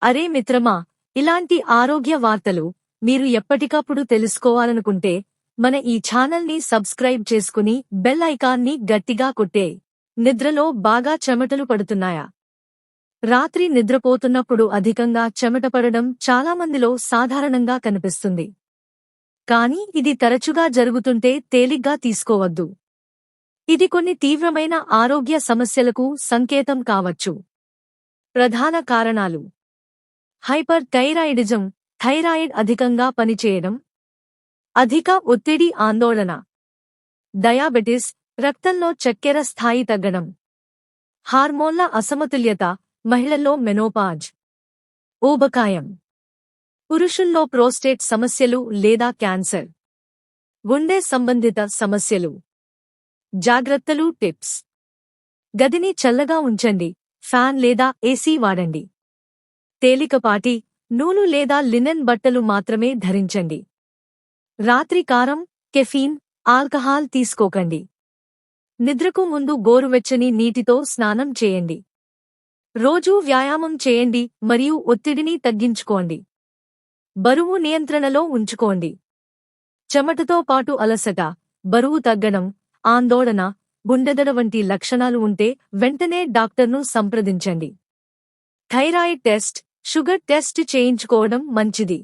అరే మిత్రమా, ఇలాంటి ఆరోగ్య వార్తలు మీరు ఎప్పటికప్పుడు తెలుసుకోవాలనుకుంటే మన ఈ ఛానల్ని సబ్స్క్రైబ్ చేసుకుని బెల్ ఐకాన్ని గట్టిగా కొట్టే. నిద్రలో బాగా చెమటలు పడుతున్నాయా? రాత్రి నిద్రపోతున్నప్పుడు అధికంగా చెమట పడడం చాలామందిలో సాధారణంగా కనిపిస్తుంది. కానీ ఇది తరచుగా జరుగుతుంటే తేలిగ్గా తీసుకోవద్దు. ఇది కొన్ని తీవ్రమైన ఆరోగ్య సమస్యలకు సంకేతం కావచ్చు. ప్రధాన కారణాలు: హైపర్ థైరాయిడిజం, థైరాయిడ్ అధికంగా పనిచేయడం, అధిక ఒత్తిడి, ఆందోళన, డయాబెటిస్, రక్తంలో చక్కెర స్థాయి తగ్గడం, హార్మోన్ల అసమతుల్యత, మహిళల్లో మెనోపాజ్, ఊబకాయం, పురుషుల్లో ప్రోస్టేట్ సమస్యలు లేదా క్యాన్సర్, గుండె సంబంధిత సమస్యలు. జాగ్రత్తలు, టిప్స్: గదిని చల్లగా ఉంచండి, ఫ్యాన్ లేదా ఏసీ వాడండి. తేలికపాటి నూలు లేదా లినెన్ బట్టలు మాత్రమే ధరించండి. రాత్రి కారం, కెఫీన్, ఆల్కహాల్ తీసుకోకండి. నిద్రకు ముందు గోరువెచ్చని నీటితో స్నానం చేయండి. రోజూ వ్యాయామం చేయండి మరియు ఒత్తిడిని తగ్గించుకోండి. బరువు నియంత్రణలో ఉంచుకోండి. చెమటతో పాటు అలసట, బరువు తగ్గడం, ఆందోళన, గుండెదడ వంటి లక్షణాలు ఉంటే వెంటనే డాక్టర్ను సంప్రదించండి. థైరాయిడ్ టెస్ట్, షుగర్ టెస్ట్ చేయించుకోవడం మంచిది.